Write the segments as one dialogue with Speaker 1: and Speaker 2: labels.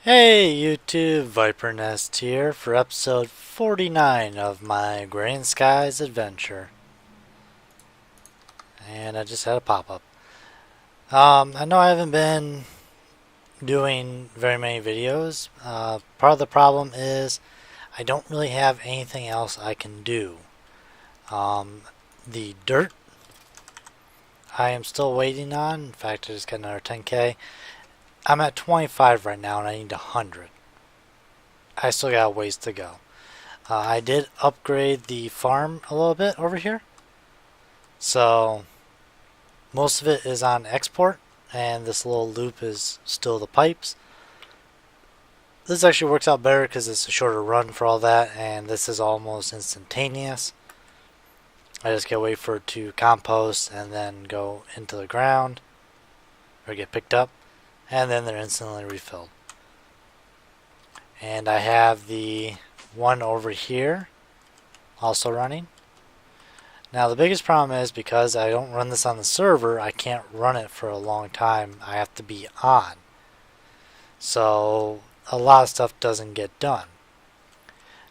Speaker 1: Hey YouTube, Viper Nest here for episode 49 of my Agrarian Skies adventure. And I just had a pop-up. I know I haven't been doing very many videos. Part of the problem is I don't really have anything else I can do. The dirt I am still waiting on. In fact, I just got another 10k. I'm at 25 right now and I need 100. I still got a ways to go. I did upgrade the farm a little bit over here. So most of it is on export, and this little loop is still the pipes. This actually works out better because it's a shorter run for all that, and this is almost instantaneous. I just gotta wait for it to compost and then go into the ground or get picked up, and then they're instantly refilled. And I have the one over here also running. Now the biggest problem is because I don't run this on the server, I can't run it for a long time. I have to be on. So a lot of stuff doesn't get done.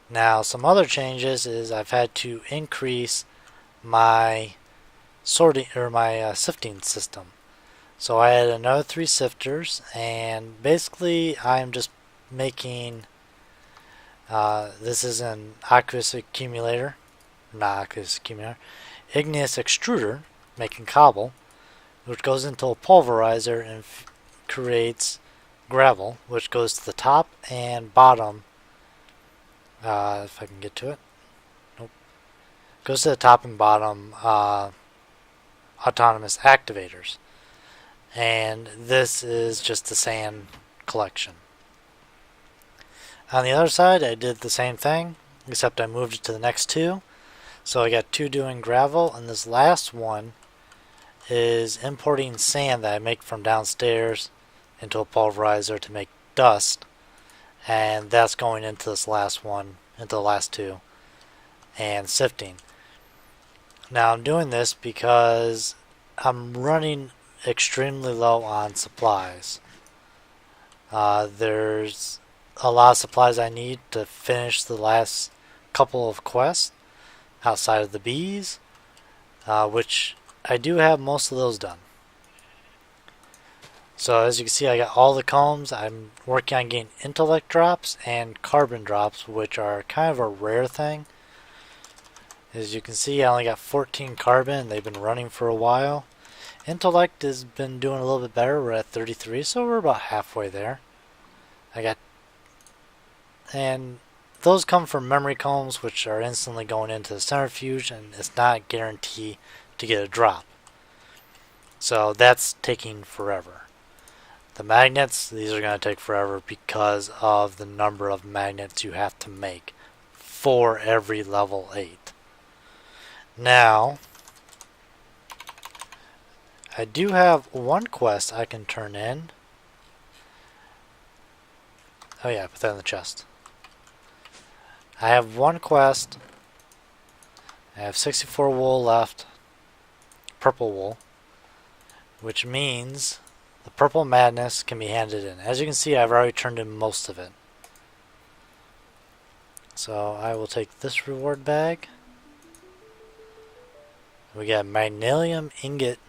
Speaker 1: Now some other changes is I've had to increase my sorting or my sifting system. So I had another 3 sifters, and basically I'm just making this is an aqueous accumulator, not aqueous accumulator, igneous extruder, making cobble, which goes into a pulverizer and creates gravel, which goes to the top and bottom. If I can get to it, nope. Goes to the top and bottom autonomous activators, and this is just the sand collection. On the other side, I did the same thing, except I moved it to the next 2. So I got 2 doing gravel, and this last one is importing sand that I make from downstairs into a pulverizer to make dust, and that's going into this last one, into the last 2, and sifting. Now I'm doing this because I'm running extremely low on supplies. There's a lot of supplies I need to finish the last couple of quests outside of the bees, which I do have most of those done. So as you can see, I got all the combs. I'm working on getting intellect drops and carbon drops, which are kind of a rare thing. As you can see, I only got 14 carbon, and they've been running for a while. Intellect has been doing a little bit better. We're at 33, so we're about halfway there. And those come from memory combs, which are instantly going into the centrifuge, and it's not guaranteed to get a drop. So that's taking forever. The magnets, these are going to take forever because of the number of magnets you have to make for every level 8. Now, I do have one quest I can turn in. Oh yeah, put that in the chest. I have one quest. I have 64 wool left. Purple wool. Which means the purple madness can be handed in. As you can see, I've already turned in most of it. So I will take this reward bag. We got Magnesium Ingot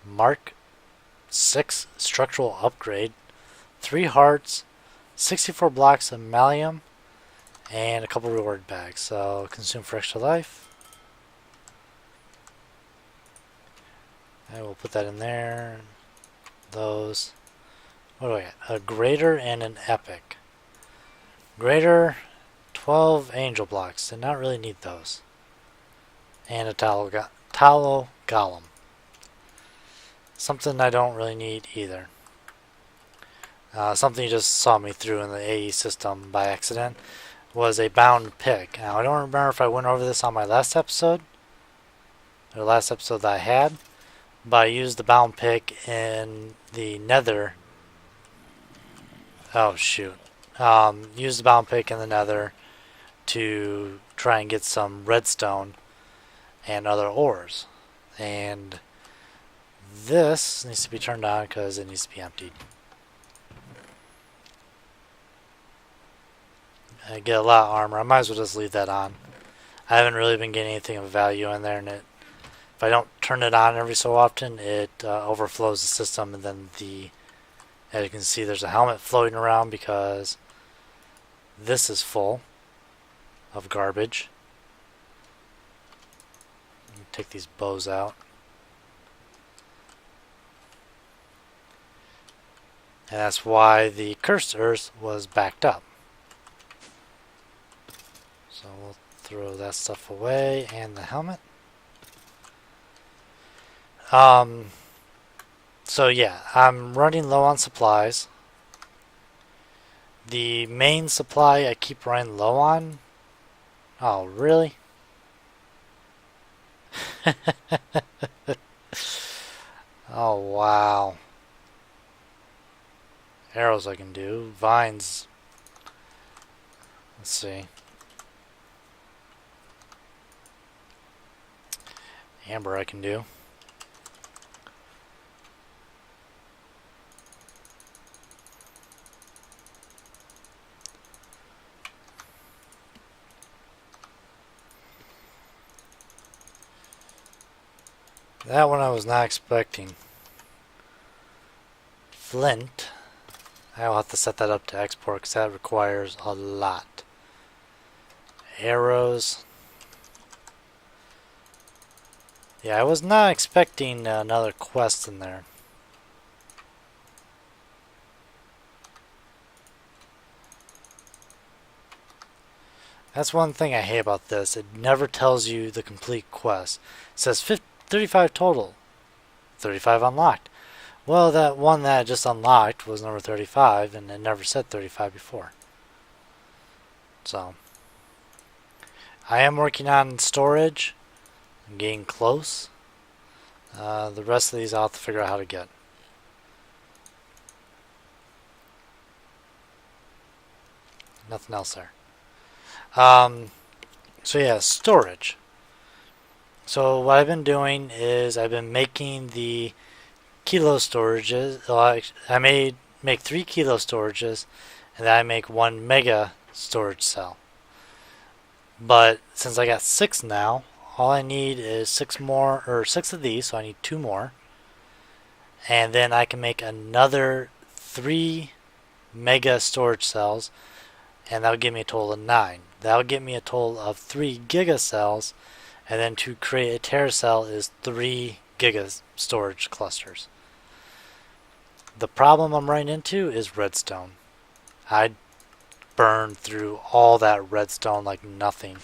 Speaker 1: Mark 6 Structural Upgrade. 3 hearts. 64 blocks of malleum. And a couple reward bags. So consume for extra life. I will put that in there. Those. What do I get? A greater and an epic. Greater, 12 angel blocks. Did not really need those. And a tallow golem. Something I don't really need either. Something you just saw me through in the AE system by accident was a bound pick. Now I don't remember if I went over this on my last episode, or last episode that I had, but I used the bound pick in the nether. Oh shoot. Used the bound pick in the nether to try and get some redstone and other ores. And this needs to be turned on because it needs to be emptied. I get a lot of armor. I might as well just leave that on. I haven't really been getting anything of value in there, and if I don't turn it on every so often, it overflows the system, and then as you can see, there's a helmet floating around because this is full of garbage. Take these bows out. And that's why the cursed earth was backed up. So we'll throw that stuff away and the helmet. So yeah, I'm running low on supplies. The main supply I keep running low on. Oh, really? Oh, wow. Arrows I can do. Vines. Let's see. Amber I can do. That one I was not expecting. Flint. I will have to set that up to export because that requires a lot. Arrows. Yeah, I was not expecting another quest in there. That's one thing I hate about this. It never tells you the complete quest. It says 35 total. 35 unlocked. Well, that one that I just unlocked was number 35, and it never said 35 before. So, I am working on storage. I'm getting close. The rest of these I'll have to figure out how to get. Nothing else there. So yeah, storage. So what I've been doing is I've been making the kilo storages. I make 3 kilo storages, and then I make 1 mega storage cell. But since I got 6 now, all I need is 6 more, or 6 of these, so I need 2 more. And then I can make another 3 mega storage cells, and that'll give me a total of 9. That'll give me a total of 3 giga cells, and then to create a teracell is 3 giga storage clusters. The problem I'm running into is redstone. I burned through all that redstone like nothing.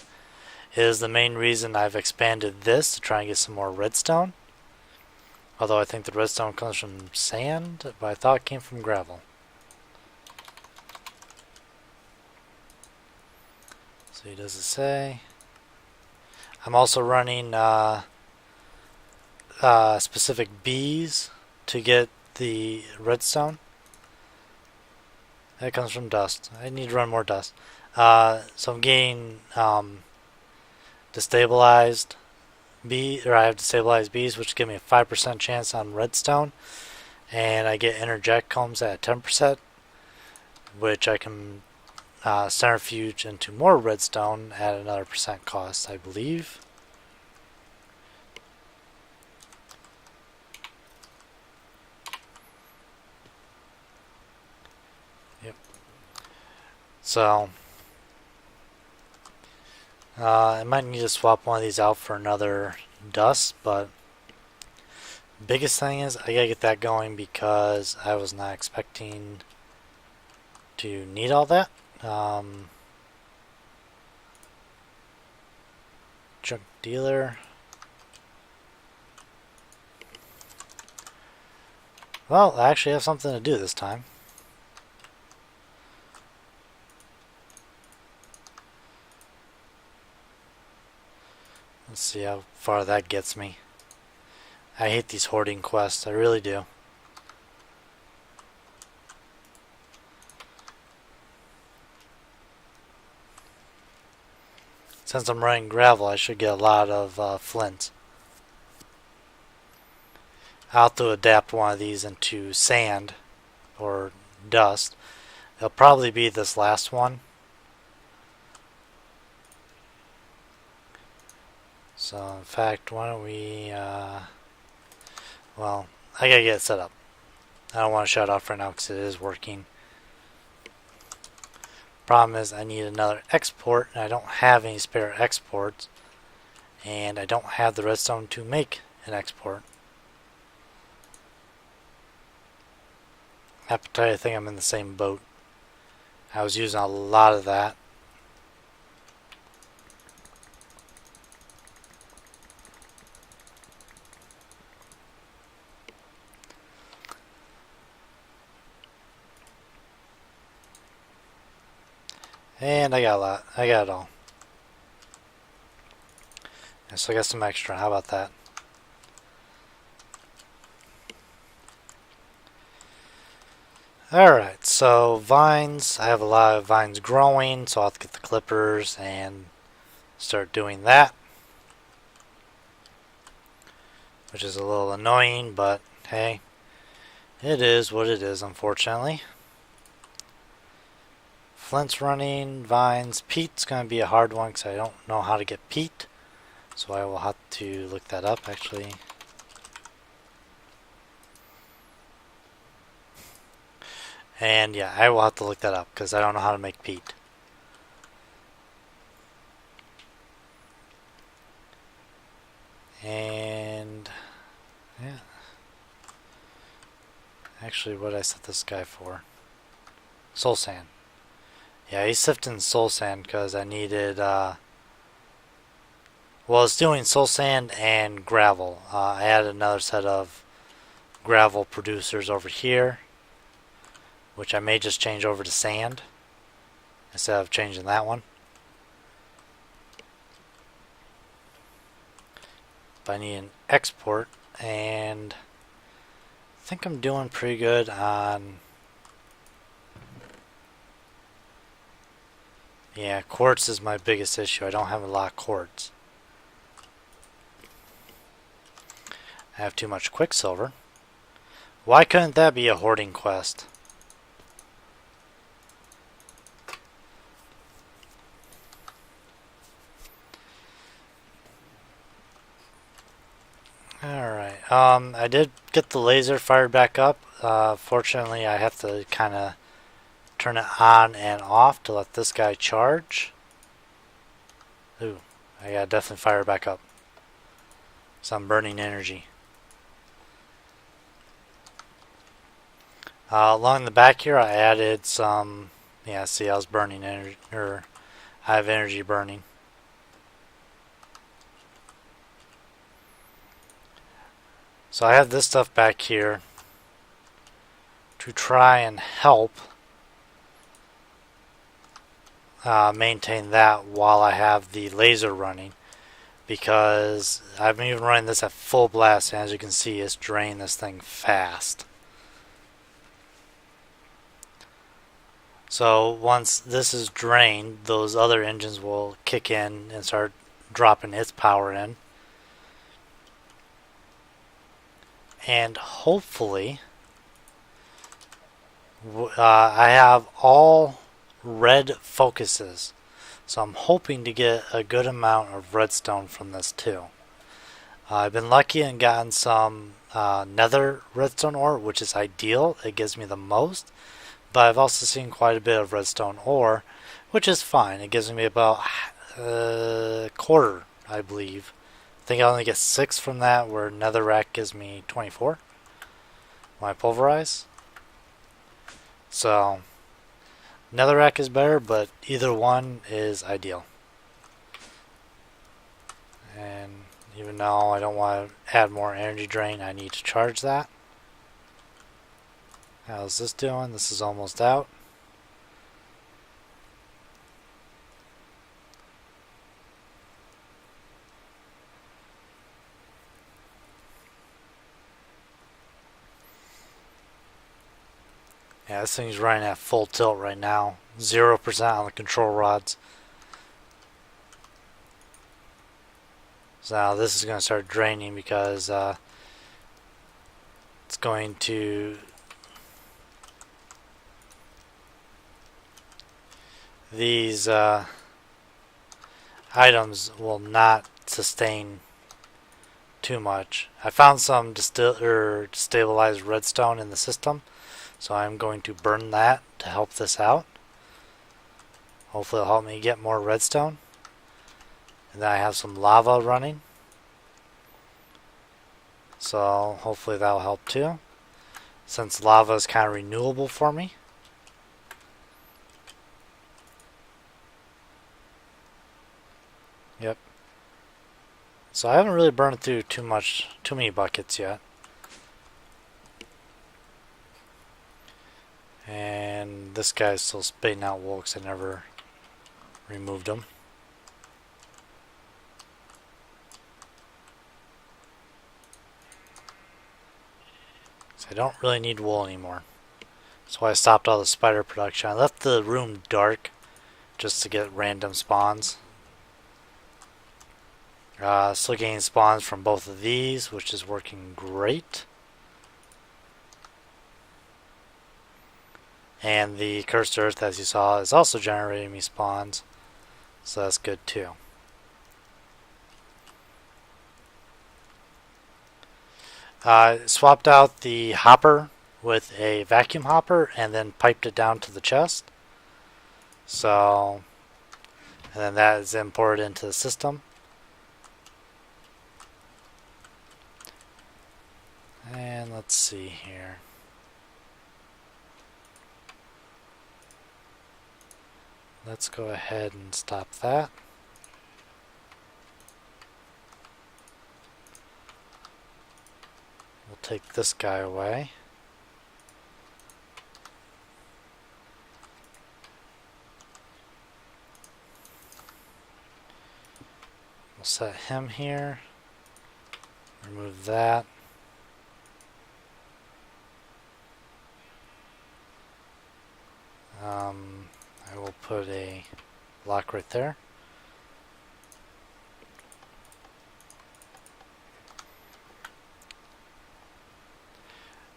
Speaker 1: It is the main reason I've expanded this to try and get some more redstone. Although I think the redstone comes from sand, but I thought it came from gravel. So he does it say. I'm also running specific bees to get the redstone. That comes from dust. I need to run more dust. So I'm getting destabilized bees, or I have destabilized bees, which give me a 5% chance on redstone, and I get interject combs at 10%, which I can centrifuge into more redstone at another percent cost, I believe. Yep. So I might need to swap one of these out for another dust, but biggest thing is I gotta get that going because I was not expecting to need all that. Junk dealer. Well, I actually have something to do this time. Let's see how far that gets me. I hate these hoarding quests, I really do. Since I'm running gravel, I should get a lot of flint. I'll have to adapt one of these into sand or dust. It'll probably be this last one. So in fact, why don't we, well, I gotta get it set up. I don't want to shut off right now because it is working. Problem is I need another export and I don't have any spare exports, and I don't have the redstone to make an export. I have to tell you, I think I'm in the same boat. I was using a lot of that. And I got a lot. I got it all. And so I got some extra. How about that? Alright, so vines. I have a lot of vines growing, so I'll have to get the clippers and start doing that. Which is a little annoying, but hey, it is what it is, unfortunately. Flint's running, vines. Peat's going to be a hard one because I don't know how to get peat. So I will have to look that up, actually. And yeah, I will have to look that up because I don't know how to make peat. And yeah. Actually, what did I set this guy for? Soul sand. Yeah, he's sifting soul sand because I needed, well, it's doing soul sand and gravel. I added another set of gravel producers over here, which I may just change over to sand instead of changing that one. But I need an export, and I think I'm doing pretty good on, yeah, quartz is my biggest issue. I don't have a lot of quartz. I have too much quicksilver. Why couldn't that be a hoarding quest? Alright, I did get the laser fired back up. Fortunately, I have to kind of turn it on and off to let this guy charge. Ooh, I gotta definitely fire it back up. So I'm burning energy. Along the back here, I added some, yeah, see, I was burning energy, or I have energy burning. So I have this stuff back here to try and help maintain that while I have the laser running, because I've been even running this at full blast, and as you can see, it's draining this thing fast. So once this is drained, those other engines will kick in and start dropping its power in. And hopefully, I have all red focuses. So I'm hoping to get a good amount of redstone from this too. I've been lucky and gotten some nether redstone ore, which is ideal. It gives me the most. But I've also seen quite a bit of redstone ore, which is fine. It gives me about a quarter, I believe. I think I only get 6 from that, where netherrack gives me 24 when I pulverize. So netherrack is better, but either one is ideal. And even though I don't want to add more energy drain, I need to charge that. How's this doing? This is almost out. Yeah, this thing's running at full tilt right now. 0% on the control rods. So now this is going to start draining because it's going to... These items will not sustain too much. I found some stabilized redstone in the system, so I'm going to burn that to help this out. Hopefully it'll help me get more redstone. And then I have some lava running, so hopefully that'll help too, since lava is kind of renewable for me. Yep. So I haven't really burned through too many buckets yet. And this guy's still spitting out wool because I never removed him. So I don't really need wool anymore. That's why I stopped all the spider production. I left the room dark just to get random spawns. Still getting spawns from both of these, which is working great. And the cursed earth, as you saw, is also generating me spawns, so that's good too. Swapped out the hopper with a vacuum hopper and then piped it down to the chest. So, and then that is imported into the system. And let's see here. Let's go ahead and stop that. We'll take this guy away. We'll set him here. Remove that. I will put a block right there.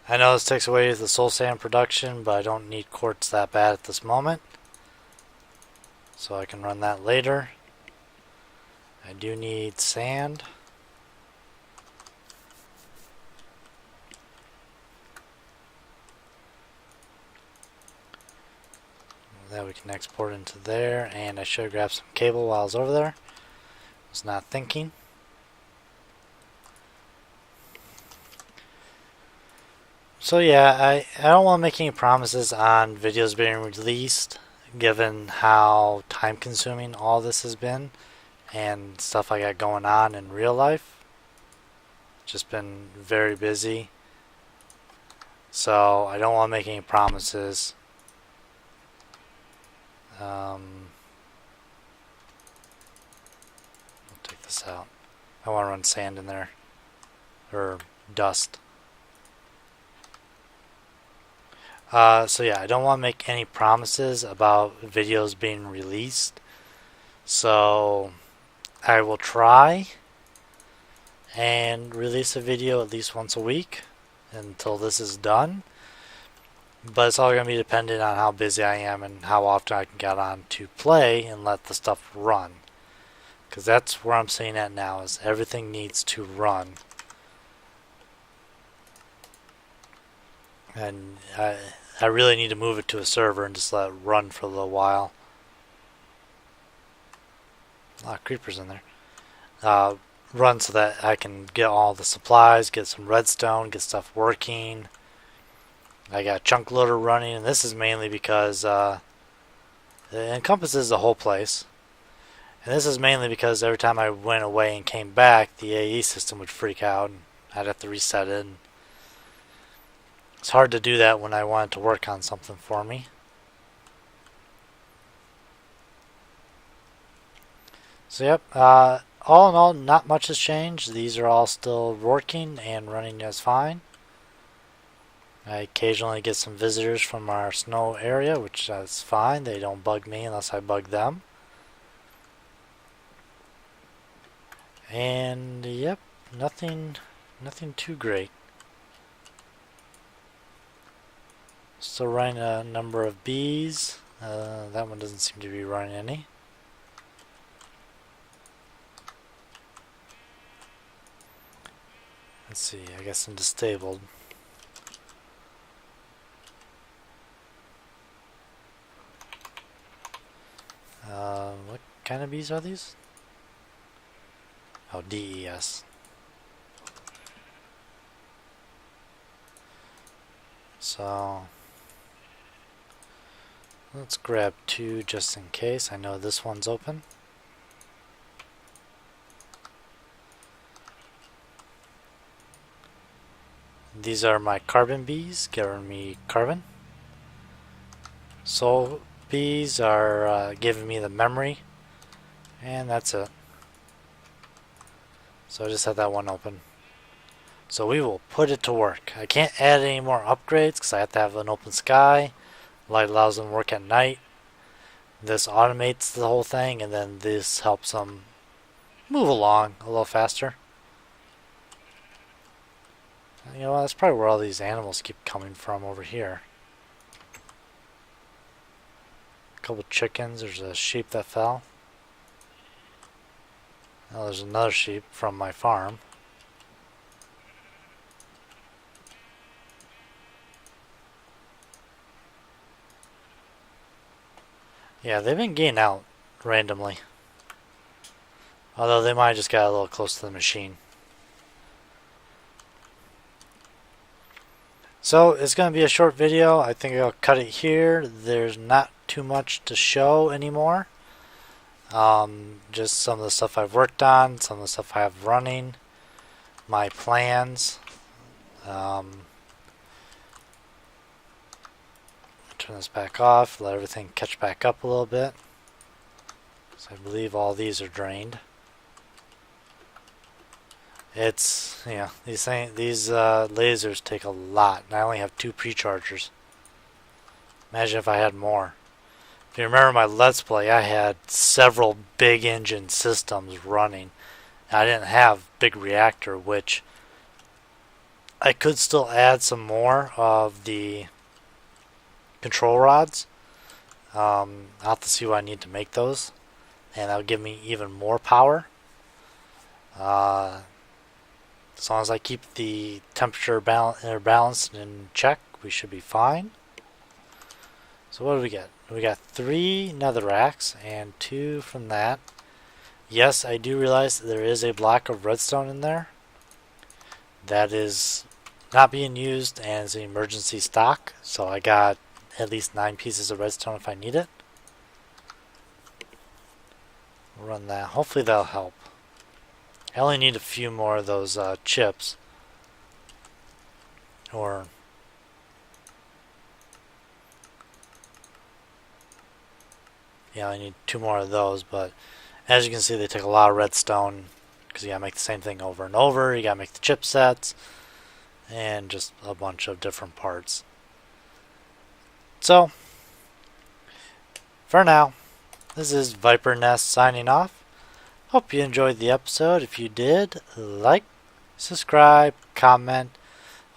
Speaker 1: I know this takes away the soul sand production, but I don't need quartz that bad at this moment, so I can run that later. I do need sand. That we can export into there, and I should have grabbed some cable while I was over there. Was not thinking. So yeah, I don't want to make any promises on videos being released, given how time consuming all this has been and stuff I got going on in real life. Just been very busy, so I don't want to make any promises. I'll take this out. I want to run sand in there, or dust. So yeah, I don't want to make any promises about videos being released. So I will try and release a video at least once a week until this is done. But it's all going to be dependent on how busy I am and how often I can get on to play and let the stuff run. Because that's where I'm sitting at now, is everything needs to run. And I really need to move it to a server and just let it run for a little while. A lot of creepers in there. Run so that I can get all the supplies, get some redstone, get stuff working. I got a chunk loader running, and this is mainly because it encompasses the whole place. And this is mainly because every time I went away and came back, the AE system would freak out, and I'd have to reset it. And it's hard to do that when I wanted to work on something for me. So yep, all in all, not much has changed. These are all still working and running just fine. I occasionally get some visitors from our snow area, which is fine. They don't bug me unless I bug them. And yep, nothing too great. Still running a number of bees. That one doesn't seem to be running any. Let's see, I guess I'm disabled. What kind of bees are these? Oh, DES. So let's grab 2 just in case. I know this one's open. These are my carbon bees, giving me carbon. Soul bees are giving me the memory. And that's it. So I just had that one open. So we will put it to work. I can't add any more upgrades because I have to have an open sky. Light allows them to work at night. This automates the whole thing, and then this helps them move along a little faster. You know, that's probably where all these animals keep coming from over here. A couple chickens. There's a sheep that fell. Now there's another sheep from my farm. Yeah, they've been getting out randomly. Although they might have just got a little close to the machine. So it's going to be a short video. I think I'll cut it here. There's not too much to show anymore. Just some of the stuff I've worked on, some of the stuff I have running, my plans. Turn this back off, let everything catch back up a little bit. So I believe all these are drained. It's, yeah, these lasers take a lot, and I only have 2 pre-chargers. Imagine if I had more. If you remember my Let's Play, I had several big engine systems running. I didn't have big reactor, which I could still add some more of the control rods. I'll have to see what I need to make those, and that'll give me even more power. As long as I keep the temperature balanced and in check, we should be fine. So what do we get? We got 3 netherracks and 2 from that. Yes, I do realize that there is a block of redstone in there. That is not being used and is an emergency stock. So I got at least 9 pieces of redstone if I need it. We'll run that. Hopefully that'll help. I only need a few more of those chips. Or yeah, I need 2 more of those, but as you can see, they take a lot of redstone because you gotta make the same thing over and over. You gotta make the chipsets and just a bunch of different parts. So, for now, this is Viper Nest signing off. Hope you enjoyed the episode. If you did, like, subscribe, comment,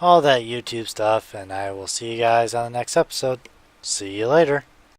Speaker 1: all that YouTube stuff, and I will see you guys on the next episode. See you later.